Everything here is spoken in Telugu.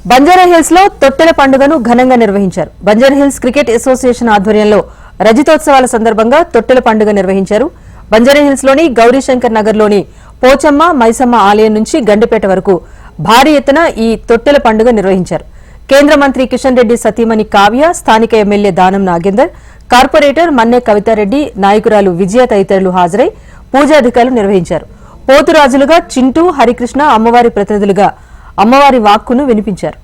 బంజారాహిల్స్ లో తొట్టెల పండుగను ఘనంగా నిర్వహించారు. బంజారాహిల్స్ క్రికెట్ అసోసియేషన్ ఆధ్వర్యంలో రజతోత్సవాల సందర్భంగా తొట్టెల పండుగ నిర్వహించారు. బంజారాహిల్స్ లోని గౌరీశంకర్ నగర్ లోని పోచమ్మ మైసమ్మ ఆలయం నుంచి గండిపేట వరకు భారీ ఎత్తున ఈ తొట్టెల పండుగ నిర్వహించారు. కేంద్ర మంత్రి కిషన్ రెడ్డి సతీమణి కావ్య, స్థానిక ఎమ్మెల్యే దానం నాగేందర్, కార్పొరేటర్ మన్నె కవితారెడ్డి, నాయకురాలు విజయ తదితరులు హాజరై పూజాధికారులు నిర్వహించారు. పోతురాజులుగా చింటూ, హరికృష్ణ, అమ్మవారి ప్రతినిధులుగా అమ్మవారి వాక్కును వినిపించారు.